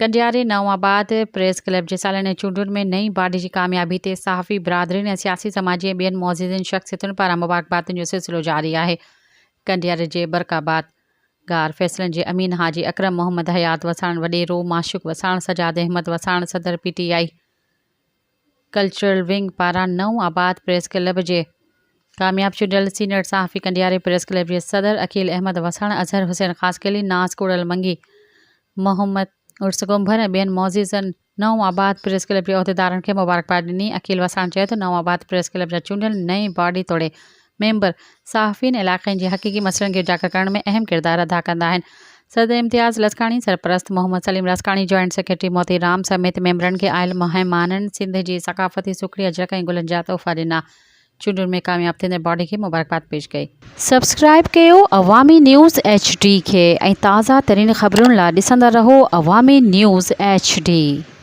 ڪنڊياري नئون आबाद press club जे सालियाने चूंडन में नई बाडी जी कामयाबी ते सहाफ़ी बिरादरीन ऐं सियासी समाजी ऐं ॿियनि मौज़ूदनि शख़्सियतुनि पारां मुबारकबादुनि जो सिलसिलो जारी आहे। ڪنڊياري जे बरकाबाद गार फैसलनि जे अमीन हाजी अकरम मोहम्मद हयात वसाण वॾेरो माशुक वसाण सजाद अहमद वसाण सदर PTI कल्चरल विंग पारां नئون आबाद प्रेस क्लब जे कामयाब चूंडियल सीनियर सहाफ़ी ڪنڈياري प्रेस क्लब जे सदर अकील अहमद वसाण अज़हर हुसैन ख़ासकेली नाज़ कुड़ल मंगी मोहम्मद उर्स कुंभर ऐं ॿियनि मौज़ूदनि नئون आबाद प्रेस क्लब जे उहिदेदारनि खे मुबारकबाद ॾिनी। अकील वसाण चयो त नئون आबाद प्रेस क्लब जा चूंडियल नई बाडी तोड़े मेंबर صحافين इलाइक़नि जे हक़ीक़ी मसइलनि खे उजागर करण में अहम किरदारु अदा कंदा आहिनि। सदर इम्तियाज़ लसकाणी सरपरस्त मोहम्मद सलीम लसकाणी जॉइंट सेक्रेटरी मोती राम समेत मेंबरनि खे आयल महिमाननि सिंध जी सक़ाफ़ती सुखड़ी अजरक ऐं गुलनि जा तोहफ़ा ॾिना। चूंडुनि में कामयाब थींदड़ बॉडी खे मुबारकबाद पेश कई। सब्सक्राइब कयो अवामी न्यूज़ HD खे ऐं ताज़ा तरीन ख़बरुनि लाइ ॾिसंदा रहो अवामी न्यूज़ HD।